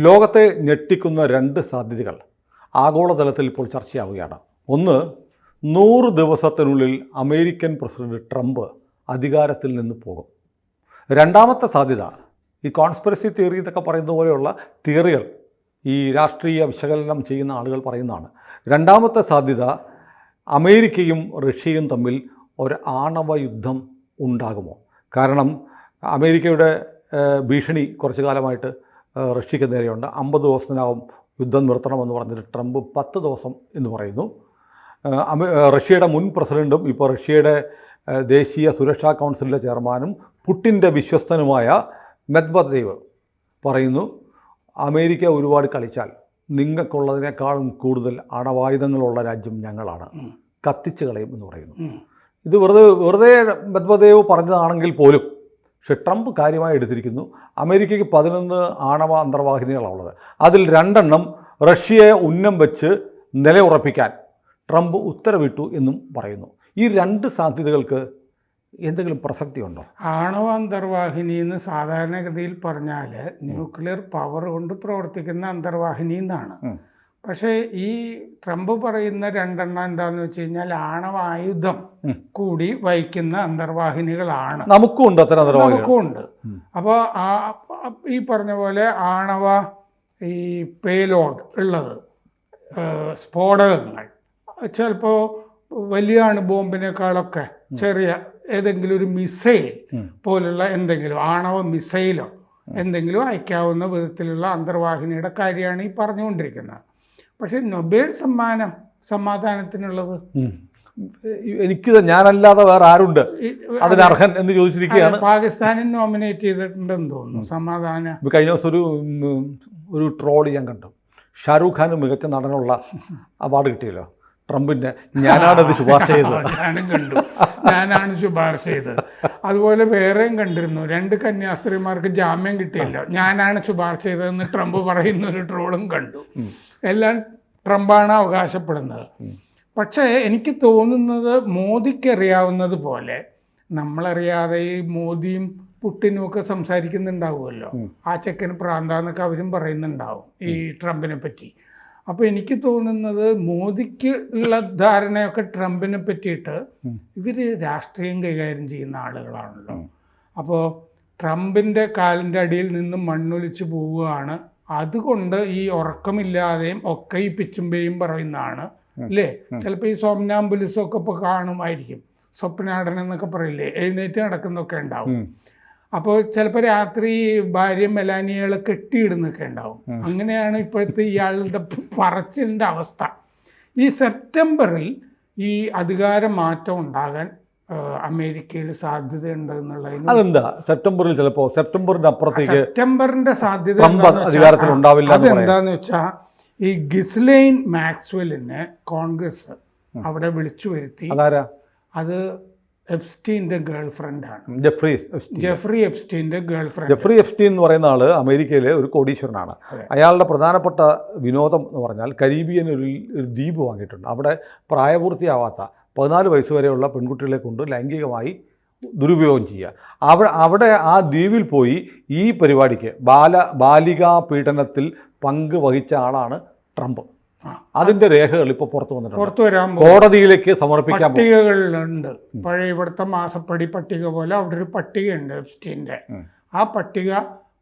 ലോകത്തെ ഞെട്ടിക്കുന്ന രണ്ട് സാധ്യതകൾ ആഗോളതലത്തിൽ ഇപ്പോൾ ചർച്ചയാവുകയാണ്. ഒന്ന്, 100 ദിവസത്തിനുള്ളിൽ അമേരിക്കൻ പ്രസിഡന്റ് ട്രംപ് അധികാരത്തിൽ നിന്ന് പോകും. രണ്ടാമത്തെ സാധ്യത, ഈ കോൺസ്പിറസി തിയറി എന്നൊക്കെ പറയുന്ന പോലെയുള്ള തിയറികൾ ഈ രാഷ്ട്രീയ വിശകലനം ചെയ്യുന്ന ആളുകൾ പറയുന്നതാണ്. രണ്ടാമത്തെ സാധ്യത, അമേരിക്കയും റഷ്യയും തമ്മിൽ ഒരു ആണവ യുദ്ധം ഉണ്ടാകുമോ? കാരണം അമേരിക്കയുടെ ഭീഷണി കുറച്ചു കാലമായിട്ട് റഷ്യയ്ക്ക് നേരെയുണ്ട്. 50 ദിവസത്തിനകം യുദ്ധം നിർത്തണമെന്ന് പറഞ്ഞിട്ട് ട്രംപ് 10 ദിവസം എന്ന് പറയുന്നു. റഷ്യയുടെ മുൻ പ്രസിഡൻറ്റും ഇപ്പോൾ റഷ്യയുടെ ദേശീയ സുരക്ഷാ കൗൺസിലിലെ ചെയർമാനും പുടിൻ്റെ വിശ്വസ്തനുമായ മെദ്വദേവ് പറയുന്നു, അമേരിക്ക ഒരുപാട് കളിച്ചാൽ നിങ്ങൾക്കുള്ളതിനേക്കാളും കൂടുതൽ അണവായുധങ്ങളുള്ള രാജ്യം ഞങ്ങളാണ്, കത്തിച്ച് കളയും എന്ന് പറയുന്നു. ഇത് വെറുതെ മെദ്വദേവ് പറഞ്ഞതാണെങ്കിൽ പോലും പക്ഷെ ട്രംപ് കാര്യമായി എടുത്തിരിക്കുന്നു. അമേരിക്കയ്ക്ക് 11 ആണവ അന്തർവാഹിനികളാണ് ഉള്ളത്. അതിൽ 2 റഷ്യയെ ഉന്നം വെച്ച് നിലയുറപ്പിക്കാൻ ട്രംപ് ഉത്തരവിട്ടു എന്നും പറയുന്നു. ഈ 2 സാധ്യതകൾക്ക് എന്തെങ്കിലും പ്രസക്തിയുണ്ടോ? ആണവ അന്തർവാഹിനി എന്ന് സാധാരണഗതിയിൽ പറഞ്ഞാൽ ന്യൂക്ലിയർ പവർ കൊണ്ട് പ്രവർത്തിക്കുന്ന അന്തർവാഹിനി എന്നാണ്. പക്ഷേ ഈ ട്രംപ് പറയുന്ന 2 എന്താണെന്ന് വെച്ച് കഴിഞ്ഞാൽ ആണവ ആയുധം കൂടി വഹിക്കുന്ന അന്തർവാഹിനികളാണ്. നമുക്കും ഉണ്ട്. അപ്പോൾ ഈ പറഞ്ഞ പോലെ ആണവ ഈ പേലോഡ് ഉള്ളത്, സ്ഫോടകങ്ങൾ ചിലപ്പോൾ വലിയ അണുബോംബിനേക്കാളൊക്കെ ചെറിയ ഏതെങ്കിലും ഒരു മിസൈൽ പോലുള്ള എന്തെങ്കിലും ആണവ മിസൈലോ എന്തെങ്കിലും അയക്കാവുന്ന വിധത്തിലുള്ള അന്തർവാഹിനിയുടെ കാര്യമാണ് ഈ പറഞ്ഞുകൊണ്ടിരിക്കുന്നത്. പക്ഷെ നൊബേൽ സമാധാനത്തിനുള്ളത് എനിക്ക് ഞാനല്ലാതെ വേറെ ആരുണ്ട് അതിനർഹൻ എന്ന് ചോദിച്ചിരിക്കുകയാണ്. പാകിസ്ഥാനിൽ നോമിനേറ്റ് ചെയ്തിട്ടുണ്ടെന്ന് തോന്നുന്നു സമാധാനം. കഴിഞ്ഞ ദിവസം ഒരു ട്രോള് ഞാൻ കണ്ടു. ഷാരൂഖ് ഖാന് മികച്ച നടനുള്ള അവാർഡ് കിട്ടിയല്ലോ ട്രംപിൻ്റെ. ഞാനാണത് ശുപാർശ ചെയ്തത്. ഞാനാണ് ശുപാർശ ചെയ്തത്. അതുപോലെ വേറെയും കണ്ടിരുന്നു, 2 കന്യാസ്ത്രീമാർക്ക് ജാമ്യം കിട്ടിയല്ലോ, ഞാനാണ് ശുപാർശ ചെയ്തതെന്ന് ട്രംപ് പറയുന്ന ഒരു ട്രോളും കണ്ടു. എല്ലാം ട്രംപാണ് അവകാശപ്പെടുന്നത്. പക്ഷേ എനിക്ക് തോന്നുന്നത് മോദിക്ക് അറിയാവുന്നത് പോലെ നമ്മളറിയാതെ ഈ മോദിയും പുടിനും ഒക്കെ സംസാരിക്കുന്നുണ്ടാവുമല്ലോ. ആ ചെക്കന് പ്രാന്താന്നൊക്കെ അവരും പറയുന്നുണ്ടാവും ഈ ട്രംപിനെ പറ്റി. അപ്പോൾ എനിക്ക് തോന്നുന്നത് മോദിക്ക് ഉള്ള ധാരണയൊക്കെ ട്രംപിനെ പറ്റിയിട്ട് ഇവർ രാഷ്ട്രീയം കൈകാര്യം ചെയ്യുന്ന ആളുകളാണല്ലോ. അപ്പോൾ ട്രംപിൻ്റെ കാലിൻ്റെ അടിയിൽ നിന്ന് മണ്ണൊലിച്ച് പോവുകയാണ്. അതുകൊണ്ട് ഈ ഉറക്കമില്ലാതെയും ഒക്കെ ഈ പിച്ചുമ്പയും പറയുന്നതാണ് അല്ലേ. ചിലപ്പോൾ ഈ സോംനാംബുലിസമൊക്കെ ഇപ്പോൾ കാണുമായിരിക്കും. സ്വപ്നാടനം എന്നൊക്കെ പറയില്ലേ, എഴുന്നേറ്റ് നടക്കുന്നൊക്കെ ഉണ്ടാവും. അപ്പോൾ ചിലപ്പോൾ രാത്രി ഭാര്യ മെലാനിയകളെ കെട്ടിയിടുന്നൊക്കെ ഉണ്ടാവും. അങ്ങനെയാണ് ഇപ്പോഴത്തെ ഇയാളുടെ പറച്ചിലിൻ്റെ അവസ്ഥ. ഈ സെപ്റ്റംബറിൽ ഈ അധികാര മാറ്റം ഉണ്ടാകാൻ അമേരിക്കയിൽ സാധ്യതയുണ്ട് എന്നുള്ളതിന് അതെന്താ സെപ്റ്റംബറിൽ ചിലപ്പോൾ സെപ്റ്റംബറിന്റെ സാധ്യത അതെന്താന്ന് വെച്ചാൽ ഈ ഗിസ്ലൈൻ മാക്സ്വെല്ലിനെ കോൺഗ്രസ് അവിടെ വിളിച്ചു വരുത്തി. അത് എപ്സ്റ്റീൻ്റെ ഗേൾ ഫ്രണ്ടാണ്, ജെഫ്രി എപ്സ്റ്റീൻ്റെ ഗേൾ ഫ്രണ്ട്. ജെഫ്രി എപ്സ്റ്റീൻ എന്ന് പറയുന്ന ആൾ അമേരിക്കയിലെ ഒരു കോടീശ്വരനാണ്. അയാളുടെ പ്രധാനപ്പെട്ട വിനോദം എന്ന് പറഞ്ഞാൽ കരീബിയൻ ഒരു ദ്വീപ് വാങ്ങിയിട്ടുണ്ട്. അവിടെ പ്രായപൂർത്തിയാവാത്ത 14 വയസ്സ് വരെയുള്ള പെൺകുട്ടികളെ കൊണ്ട് ലൈംഗികമായി ദുരുപയോഗം ചെയ്യുക. അവിടെ ആ ദ്വീപിൽ പോയി ഈ പരിപാടിക്ക് ബാലികാ പീഡനത്തിൽ പങ്ക് വഹിച്ച ആളാണ് ട്രംപ്. അതിന്റെ രേഖകൾ ഇപ്പോൾ പുറത്തു വന്നിട്ടുണ്ട്. കോടതിയിലേക്ക് സമർപ്പിക്കാൻ പട്ടികകളുണ്ട്. പഴയ ഇവിടുത്തെ മാസപ്പടി പട്ടിക പോലെ അവിടെ ഒരു പട്ടികയുണ്ട് എപ്സ്റ്റീൻ്റെ. ആ പട്ടിക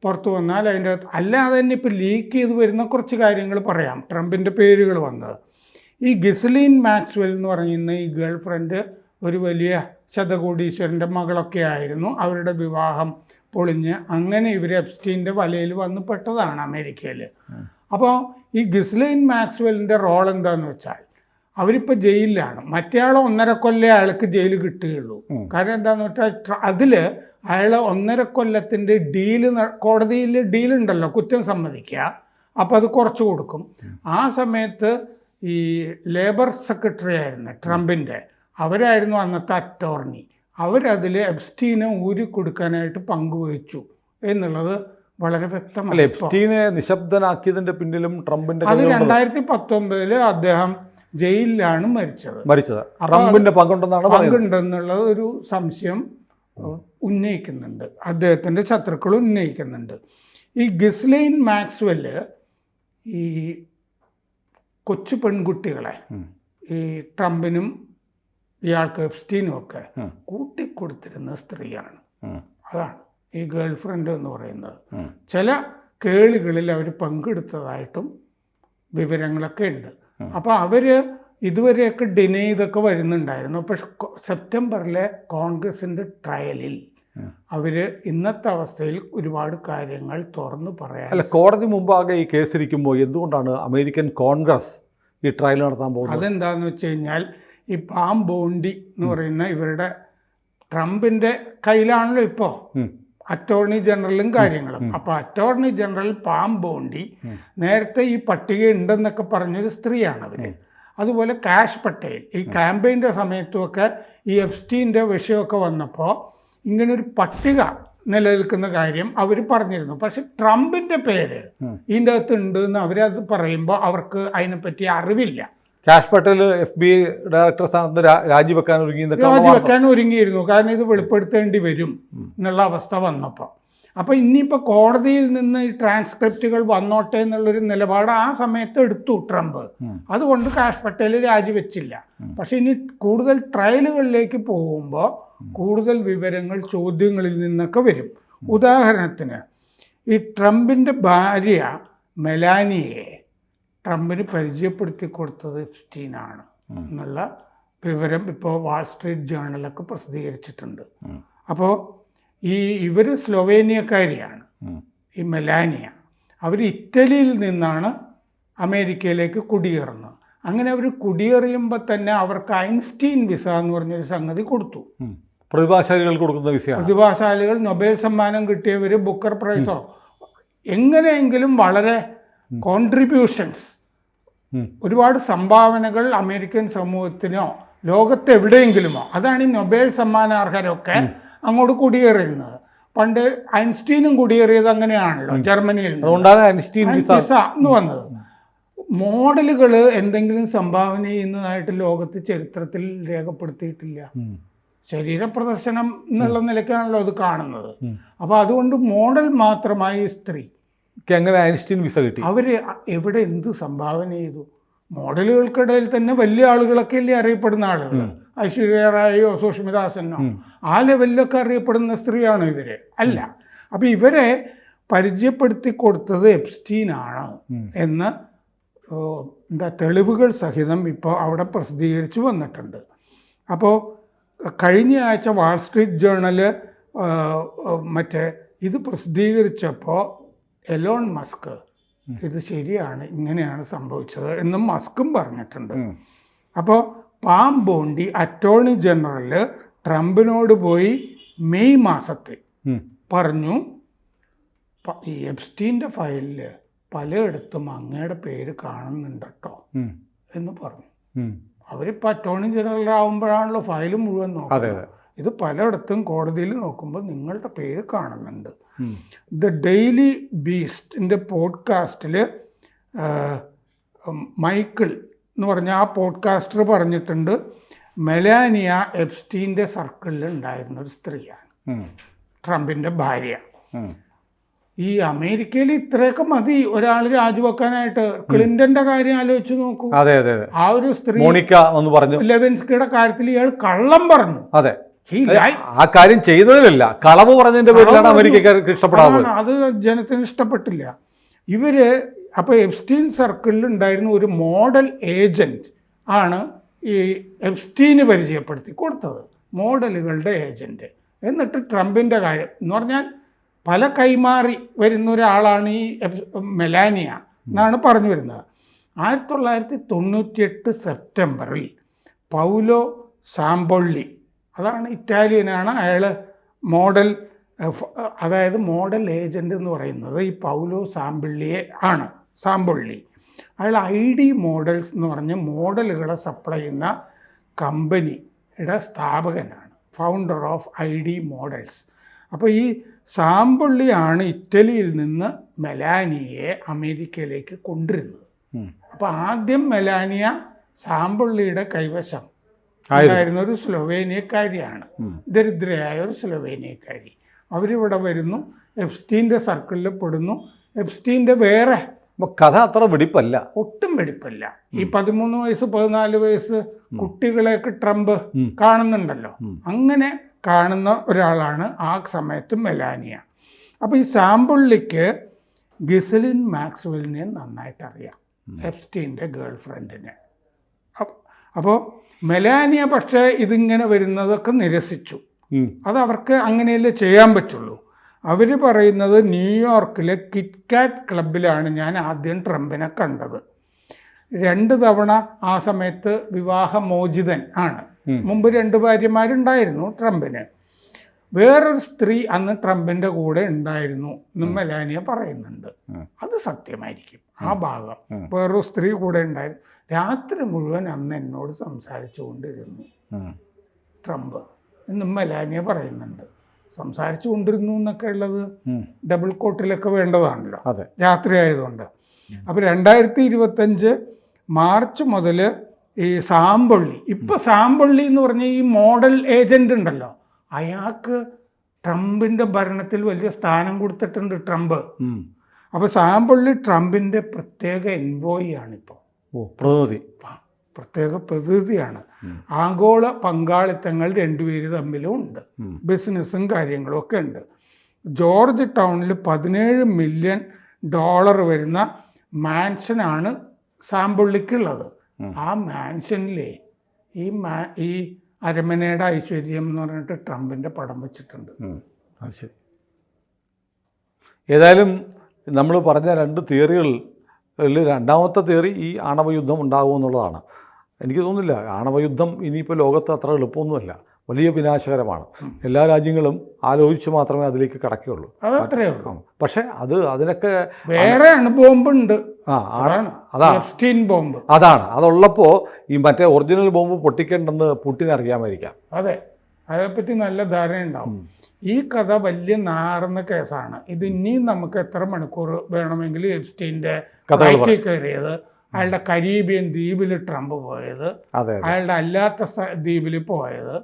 പുറത്തു വന്നാൽ അതിൻ്റെ അല്ലാതെ തന്നെ ഇപ്പോൾ ലീക്ക് ചെയ്ത് വരുന്ന കുറച്ച് കാര്യങ്ങൾ പറയാം. ട്രംപിൻ്റെ പേരുകൾ വന്നത്, ഈ ഗിസ്ലൈൻ മാക്സ്വെൽ എന്ന് പറയുന്ന ഈ ഗേൾ ഫ്രണ്ട് ഒരു വലിയ ശതകോടീശ്വരൻ്റെ മകളൊക്കെ ആയിരുന്നു. അവരുടെ വിവാഹം പൊളിഞ്ഞ് അങ്ങനെ ഇവർ എപ്സ്റ്റീൻ്റെ വലയിൽ വന്ന് പെട്ടതാണ് അമേരിക്കയിൽ. അപ്പോൾ ഈ ഗിസ്ലൈൻ മാക്സ്വെല്ലിൻ്റെ റോൾ എന്താണെന്ന് വെച്ചാൽ അവരിപ്പോൾ ജയിലിലാണ്. മറ്റേയാൾ 1.5 കൊല്ലം അയാൾക്ക് ജയിൽ കിട്ടുകയുള്ളൂ. കാരണം എന്താണെന്ന് വെച്ചാൽ അതിൽ അയാൾ 1.5 കൊല്ലത്തിൻ്റെ കോടതിയിൽ ഡീലുണ്ടല്ലോ, കുറ്റം സമ്മതിക്കുക, അപ്പോൾ അത് കുറച്ച് കൊടുക്കും. ആ സമയത്ത് ഈ ലേബർ സെക്രട്ടറി ആയിരുന്നു ട്രംപിൻ്റെ, അവരായിരുന്നു അന്നത്തെ അറ്റോർണി. അവരതിൽ എപ്സ്റ്റീനെ ഊരി കൊടുക്കാനായിട്ട് പങ്കുവഹിച്ചു എന്നുള്ളത് വളരെ വ്യക്തമാണ്. എപ്സ്റ്റീനെ നിശബ്ദനാക്കിയതിന്റെ പിന്നിലും ട്രംപിന്റെ അത് 2019 അദ്ദേഹം ജയിലിലാണ് മരിച്ചത്. ട്രംപിന്റെ പങ്കുണ്ടെന്നുള്ളത് ഒരു സംശയം ഉന്നയിക്കുന്നുണ്ട്, അദ്ദേഹത്തിൻ്റെ ശത്രുക്കൾ ഉന്നയിക്കുന്നുണ്ട്. ഈ ഗിസ്ലൈൻ മാക്സ്വെല് ഈ കൊച്ചു പെൺകുട്ടികളെ ഈ ട്രംപിനും ഇയാൾക്ക് എപ്സ്റ്റീനും ഒക്കെ കൂട്ടിക്കൊടുത്തിരുന്ന സ്ത്രീയാണ്. അതാണ് ഈ ഗേൾ ഫ്രണ്ട് എന്ന് പറയുന്നത്. ചില കേളികളിൽ അവർ പങ്കെടുത്തതായിട്ടും വിവരങ്ങളൊക്കെ ഉണ്ട്. അപ്പോൾ അവർ ഇതുവരെയൊക്കെ ഡിനൈ ചെയ്തൊക്കെ വരുന്നുണ്ടായിരുന്നു. പക്ഷെ സെപ്റ്റംബറിലെ കോൺഗ്രസിൻ്റെ ട്രയലിൽ അവർ ഇന്നത്തെ അവസ്ഥയിൽ ഒരുപാട് കാര്യങ്ങൾ തുറന്നു പറയാൻ. അല്ല, കോടതി മുമ്പാകെ ഈ കേസിരിക്കുമ്പോൾ എന്തുകൊണ്ടാണ് അമേരിക്കൻ കോൺഗ്രസ് ഈ ട്രയൽ നടത്താൻ പോകുന്നത്? അതെന്താണെന്ന് വെച്ച് കഴിഞ്ഞാൽ ഈ പാം ബോണ്ടി എന്ന് പറയുന്ന ഇവരുടെ ട്രംപിൻ്റെ കയ്യിലാണല്ലോ ഇപ്പോൾ അറ്റോർണി ജനറലും കാര്യങ്ങളും. അപ്പോൾ അറ്റോർണി ജനറൽ പാം ബോണ്ടി നേരത്തെ ഈ പട്ടിക ഉണ്ടെന്നൊക്കെ പറഞ്ഞൊരു സ്ത്രീയാണ് അവർ. അതുപോലെ കാഷ് പട്ടേൽ ഈ ക്യാമ്പയിൻ്റെ സമയത്തുമൊക്കെ ഈ എപ്സ്റ്റീൻ്റെ വിഷയമൊക്കെ വന്നപ്പോൾ ഇങ്ങനൊരു പട്ടിക നിലനിൽക്കുന്ന കാര്യം അവർ പറഞ്ഞിരുന്നു. പക്ഷെ ട്രംപിൻ്റെ പേര് ഇതിൻ്റെ അകത്ത് ഉണ്ട് എന്ന് അവരത് പറയുമ്പോൾ അവർക്ക് അതിനെപ്പറ്റി അറിവില്ല. കാഷ് പട്ടേൽ FBI ഡയറക്ടർ സ്ഥാനത്ത് രാജിവെക്കാൻ ഒരുങ്ങിയിരുന്നു. കാരണം ഇത് വെളിപ്പെടുത്തേണ്ടി വരും എന്നുള്ള അവസ്ഥ വന്നപ്പോൾ. അപ്പോൾ ഇനിയിപ്പോൾ കോടതിയിൽ നിന്ന് ഈ ട്രാൻസ്ക്രിപ്റ്റുകൾ വന്നോട്ടെ എന്നുള്ളൊരു നിലപാട് ആ സമയത്ത് എടുത്തു ട്രംപ്. അതുകൊണ്ട് കാഷ് പട്ടേൽ രാജിവെച്ചില്ല. പക്ഷെ ഇനി കൂടുതൽ ട്രയലുകളിലേക്ക് പോകുമ്പോൾ കൂടുതൽ വിവരങ്ങൾ ചോദ്യങ്ങളിൽ നിന്നൊക്കെ വരും. ഉദാഹരണത്തിന് ഈ ട്രംപിൻ്റെ ഭാര്യ മെലാനിയെ ട്രംപിന് പരിചയപ്പെടുത്തി കൊടുത്തത് എപ്സ്റ്റീനാണ് എന്നുള്ള വിവരം ഇപ്പോൾ വാൾ സ്ട്രീറ്റ് ജേർണലൊക്കെ പ്രസിദ്ധീകരിച്ചിട്ടുണ്ട്. അപ്പോൾ ഇവർ സ്ലൊവേനിയക്കാരിയാണ്, ഈ മെലാനിയ. അവർ ഇറ്റലിയിൽ നിന്നാണ് അമേരിക്കയിലേക്ക് കുടിയേറുന്നത്. അങ്ങനെ അവർ കുടിയേറിയുമ്പോൾ തന്നെ അവർക്ക് ഐൻസ്റ്റീൻ വിസ എന്ന് പറഞ്ഞൊരു സംഗതി കൊടുത്തു. പ്രതിഭാശാലികൾ കൊടുക്കുന്ന വിസയാണ്. പ്രതിഭാശാലികൾ, നൊബേൽ സമ്മാനം കിട്ടിയവർ, ബുക്കർ പ്രൈസോ, എങ്ങനെയെങ്കിലും വളരെ കോൺട്രിബ്യൂഷൻസ്, ഒരുപാട് സംഭാവനകൾ അമേരിക്കൻ സമൂഹത്തിനോ ലോകത്തെവിടെയെങ്കിലുമോ, അതാണ് ഈ നൊബേൽ സമ്മാനാർഹരൊക്കെ അങ്ങോട്ട് കുടിയേറിയിരുന്നത്. പണ്ട് ഐൻസ്റ്റീനും കുടിയേറിയത് അങ്ങനെയാണല്ലോ, ജർമ്മനിയിൽ വിസ എന്ന് വന്നത്. മോഡലുകൾ എന്തെങ്കിലും സംഭാവന ചെയ്യുന്നതായിട്ട് ലോകത്ത് ചരിത്രത്തിൽ രേഖപ്പെടുത്തിയിട്ടില്ല. ശരീര പ്രദർശനം എന്നുള്ള നിലയ്ക്കാണല്ലോ അത് കാണുന്നത്. അപ്പോൾ അതുകൊണ്ട് മോഡൽ മാത്രമായി സ്ത്രീ എങ്ങനെ ഐൻസ്റ്റീൻ വിസ കിട്ടി? അവർ എവിടെ എന്ത് സംഭാവന ചെയ്തു? മോഡലുകൾക്കിടയിൽ തന്നെ വലിയ ആളുകളൊക്കെ അല്ലേ അറിയപ്പെടുന്ന ആളുകൾ, ഐശ്വര്യ റായോ സുഷ്മിതാസനോ, ആ ലെവലിലൊക്കെ അറിയപ്പെടുന്ന സ്ത്രീയാണ് ഇവര് അല്ല. അപ്പം ഇവരെ പരിചയപ്പെടുത്തി കൊടുത്തത് എപ്സ്റ്റീനാണ് എന്ന് തെളിവുകൾ സഹിതം ഇപ്പോൾ അവിടെ പ്രസിദ്ധീകരിച്ചു വന്നിട്ടുണ്ട്. അപ്പോൾ കഴിഞ്ഞ ആഴ്ച വാൾ സ്ട്രീറ്റ് ജേർണല് ഇത് പ്രസിദ്ധീകരിച്ചപ്പോൾ എലോൺ മസ്ക് ഇത് ശരിയാണ്, ഇങ്ങനെയാണ് സംഭവിച്ചത് എന്നും മസ്കും പറഞ്ഞിട്ടുണ്ട്. അപ്പോൾ പാം ബോണ്ടി അറ്റോർണി ജനറൽ ട്രംപിനോട് പോയി മെയ് മാസത്തിൽ പറഞ്ഞു, ഈ എപ്സ്റ്റീൻ്റെ ഫയലിൽ പലയിടത്തും അങ്ങയുടെ പേര് കാണുന്നുണ്ട് കേട്ടോ എന്ന് പറഞ്ഞു. അവരിപ്പോൾ അറ്റോർണി ജനറൽ ആകുമ്പോഴാണല്ലോ ഫയൽ മുഴുവൻ നോക്കുന്നത്. ഇത് പലയിടത്തും കോടതിയിൽ നോക്കുമ്പോൾ നിങ്ങളുടെ പേര് കാണുന്നുണ്ട്. ദ ഡെയിലി ബീസ്റ്റിൻ്റെ പോഡ്കാസ്റ്റിൽ മൈക്കിൾ എന്ന് പറഞ്ഞ ആ പോഡ്കാസ്റ്റർ പറഞ്ഞിട്ടുണ്ട്, മെലാനിയ എപ്സ്റ്റീൻ്റെ സർക്കിളിൽ ഉണ്ടായിരുന്ന ഒരു സ്ത്രീയാണ്, ട്രംപിൻ്റെ ഭാര്യ. ഈ അമേരിക്കയിൽ ഇത്രയൊക്കെ മതി ഒരാൾ രാജിവെക്കാനായിട്ട്. ക്ലിന്റന്റെ കാര്യം ആലോചിച്ച് നോക്കൂ. ആ ഒരു സ്ത്രീ ലെവിൻസ്കിയുടെ കാര്യത്തിൽ ഇയാൾ കള്ളം പറഞ്ഞു. ആ കാര്യം ചെയ്തതിലല്ല, കളവ് പറഞ്ഞതിന്റെ പേരിലാണ് അമേരിക്കക്കാർക്ക് ഇഷ്ടപ്പെടാതെ. അത് ജനത്തിന് ഇഷ്ടപ്പെട്ടില്ല. ഇവര് അപ്പോൾ എപ്സ്റ്റീൻ സർക്കിളിൽ ഉണ്ടായിരുന്ന ഒരു മോഡൽ ഏജന്റ് ആണ് ഈ എപ്സ്റ്റീന് പരിചയപ്പെടുത്തി കൊടുത്തത്, മോഡലുകളുടെ ഏജന്റ്. എന്നിട്ട് ട്രംപിൻ്റെ കാര്യം എന്ന് പറഞ്ഞാൽ പല കൈമാറി വരുന്ന ഒരാളാണ് ഈ മെലാനിയ എന്നാണ് പറഞ്ഞു വരുന്നത്. 1998 സെപ്റ്റംബറിൽ പൗലോ സാമ്പൊള്ളി, അതാണ് ഇറ്റാലിയനാണ് അയാൾ, മോഡൽ അതായത് മോഡൽ ഏജൻ്റ് എന്ന് പറയുന്നത് ഈ പൗലോ സാമ്പൊള്ളി. അയാൾ ID മോഡൽസ് എന്ന് പറഞ്ഞ മോഡലുകളെ സപ്ലൈ ചെയ്യുന്ന കമ്പനിയുടെ സ്ഥാപകനാണ്, ഫൗണ്ടർ ഓഫ് ID മോഡൽസ്. അപ്പോൾ ഈ സാമ്പൊള്ളിയാണ് ഇറ്റലിയിൽ നിന്ന് മെലാനിയയെ അമേരിക്കയിലേക്ക് കൊണ്ടുവരുന്നത്. അപ്പോൾ ആദ്യം മെലാനിയ സാമ്പൊള്ളിയുടെ കൈവശം ഉണ്ടായിരുന്ന ഒരു സ്ലൊവേനിയക്കാരിയാണ്, ദരിദ്രയായ ഒരു സ്ലൊവേനിയക്കാരി. അവരിവിടെ വരുന്നു, എപ്സ്റ്റീൻ്റെ സർക്കിളിൽ പെടുന്നു. എപ്സ്റ്റീൻ്റെ വേറെ അപ്പോൾ കഥ അത്ര വെടിപ്പല്ല, ഒട്ടും വെടിപ്പല്ല. ഈ 13 വയസ്സ് 14 വയസ്സ് കുട്ടികളെയൊക്കെ ട്രംപ് കാണുന്നുണ്ടല്ലോ, അങ്ങനെ കാണുന്ന ഒരാളാണ് ആ സമയത്ത് മെലാനിയ. അപ്പോൾ ഈ സാമ്പുള്ളിക്ക് ഗിസലിൻ മാക്സ്വെലിനെ നന്നായിട്ട് അറിയാം, എപ്സ്റ്റീൻ്റെ ഗേൾ ഫ്രണ്ടിനെ. അപ്പോൾ മെലാനിയ പക്ഷേ ഇതിങ്ങനെ വരുന്നതൊക്കെ നിരസിച്ചു. അത് അവർക്ക് അങ്ങനെയല്ലേ ചെയ്യാൻ പറ്റുള്ളൂ. അവർ പറയുന്നത് ന്യൂയോർക്കിലെ കിറ്റ്കാറ്റ് ക്ലബിലാണ് ഞാൻ ആദ്യം ട്രംപിനെ കണ്ടത്. 2 തവണ ആ സമയത്ത് വിവാഹമോചിതൻ ആണ്. മുമ്പ് 2 ഭാര്യമാരുണ്ടായിരുന്നു ട്രംപിന്. വേറൊരു സ്ത്രീ അന്ന് ട്രംപിൻ്റെ കൂടെ ഉണ്ടായിരുന്നു എന്നും മെലാനിയ പറയുന്നുണ്ട്. അത് സത്യമായിരിക്കും, ആ ഭാഗം. വേറൊരു സ്ത്രീ കൂടെ ഉണ്ടായിരുന്നു. രാത്രി മുഴുവൻ അന്ന് എന്നോട് സംസാരിച്ചു കൊണ്ടിരുന്നു ട്രംപ് എന്നും മെലാനിയ പറയുന്നുണ്ട്. സംസാരിച്ചു കൊണ്ടിരുന്നു എന്നൊക്കെ ഉള്ളത് ഡബിൾ കോട്ടിലൊക്കെ വേണ്ടതാണല്ലോ, രാത്രി ആയതുകൊണ്ട്. അപ്പോൾ 2025 മാർച്ച് മുതൽ ഈ സാമ്പള്ളി, ഇപ്പം സാമ്പള്ളി എന്ന് പറഞ്ഞ ഈ മോഡൽ ഏജൻ്റ് ഉണ്ടല്ലോ, അയാൾക്ക് ട്രംപിൻ്റെ ഭരണത്തിൽ വലിയ സ്ഥാനം കൊടുത്തിട്ടുണ്ട് ട്രംപ്. അപ്പോൾ സാമ്പള്ളി ട്രംപിൻ്റെ പ്രത്യേക എൻവോയി ആണിപ്പോൾ, പ്രത്യേക പ്രതിനിധിയാണ്. ആഗോള പങ്കാളിത്തങ്ങൾ 2 പേര് തമ്മിലും ഉണ്ട്, ബിസിനസ്സും കാര്യങ്ങളും ഒക്കെ ഉണ്ട്. ജോർജ് ടൗണിൽ $17 മില്യൺ വരുന്ന മാൻഷനാണ് സാമ്പുള്ളിക്കുള്ളത്. ആ മാൻഷനിലെ ഈ അരമനയുടെ ഐശ്വര്യം എന്ന് പറഞ്ഞിട്ട് ട്രംപിൻ്റെ പടം വെച്ചിട്ടുണ്ട്. അത് ശരി. ഏതായാലും നമ്മൾ പറഞ്ഞ 2 തിയറികളിൽ രണ്ടാമത്തെ തിയറി ഈ ആണവയുദ്ധം ഉണ്ടാകുമെന്നുള്ളതാണ്. എനിക്ക് തോന്നുന്നില്ല ആണവയുദ്ധം ഇനിയിപ്പോൾ ലോകത്ത് അത്ര എളുപ്പമൊന്നുമല്ല, വലിയ വിനാശകരമാണ്. എല്ലാ രാജ്യങ്ങളും ആലോചിച്ച് മാത്രമേ അതിലേക്ക് കടക്കുകയുള്ളൂ. പക്ഷേ അതിനൊക്കെ വേറെ ബോംബുണ്ട്. അതാണ് അതുള്ളപ്പോൾ ഈ മറ്റേ ഒറിജിനൽ ബോംബ് പൊട്ടിക്കേണ്ടെന്ന് പുടിന് അറിയാമായിരിക്കാം. അതെ, അതേപ്പറ്റി നല്ല ധാരണ ഉണ്ടാവും. ഈ കഥ വലിയ നാറുന്ന കേസാണ്. ഇത് ഇനിയും നമുക്ക് എത്ര മണിക്കൂർ വേണമെങ്കിലും എപ്സ്റ്റീൻ്റെ ഫ്ലൈറ്റിൽ കയറിയത്, അയാളുടെ കരീബിയൻ ദ്വീപിൽ ട്രംപ് പോയത്, അയാളുടെ അല്ലാത്ത ദ്വീപിൽ പോയത്,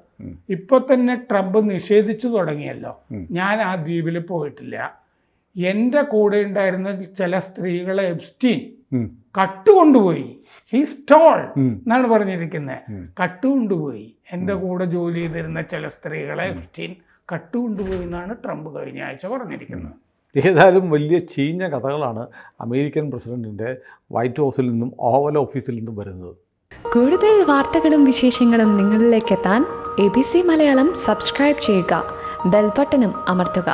ഇപ്പൊ തന്നെ ട്രംപ് നിഷേധിച്ചു തുടങ്ങിയല്ലോ, ഞാൻ ആ ദ്വീപിൽ പോയിട്ടില്ല. എൻ്റെ കൂടെ ഉണ്ടായിരുന്ന ചില സ്ത്രീകളെ എപ്സ്റ്റീൻ കട്ടുകൊണ്ടുപോയി. ഹി സ്റ്റോൾ എന്നാണ് പറഞ്ഞിരിക്കുന്നത്. കട്ടുകൊണ്ടുപോയി. എൻ്റെ കൂടെ ജോലി ചെയ്തിരുന്ന ചില സ്ത്രീകളെ എപ്സ്റ്റീൻ കട്ടുകൊണ്ടുപോയി എന്നാണ് ട്രംപ് കഴിഞ്ഞ ആഴ്ച പറഞ്ഞിരിക്കുന്നത്. ഏതായാലും വലിയ ചീഞ്ഞ കഥകളാണ് അമേരിക്കൻ പ്രസിഡന്റിൻ്റെ വൈറ്റ് ഹൗസിൽ നിന്നും ഓവൽ ഓഫീസിൽ നിന്നും വരുന്നത്. കൂടുതൽ വാർത്തകളും വിശേഷങ്ങളും നിങ്ങളിലേക്ക് എത്താൻ ABC മലയാളം സബ്സ്ക്രൈബ് ചെയ്യുക, ബെൽ ബട്ടണും അമർത്തുക.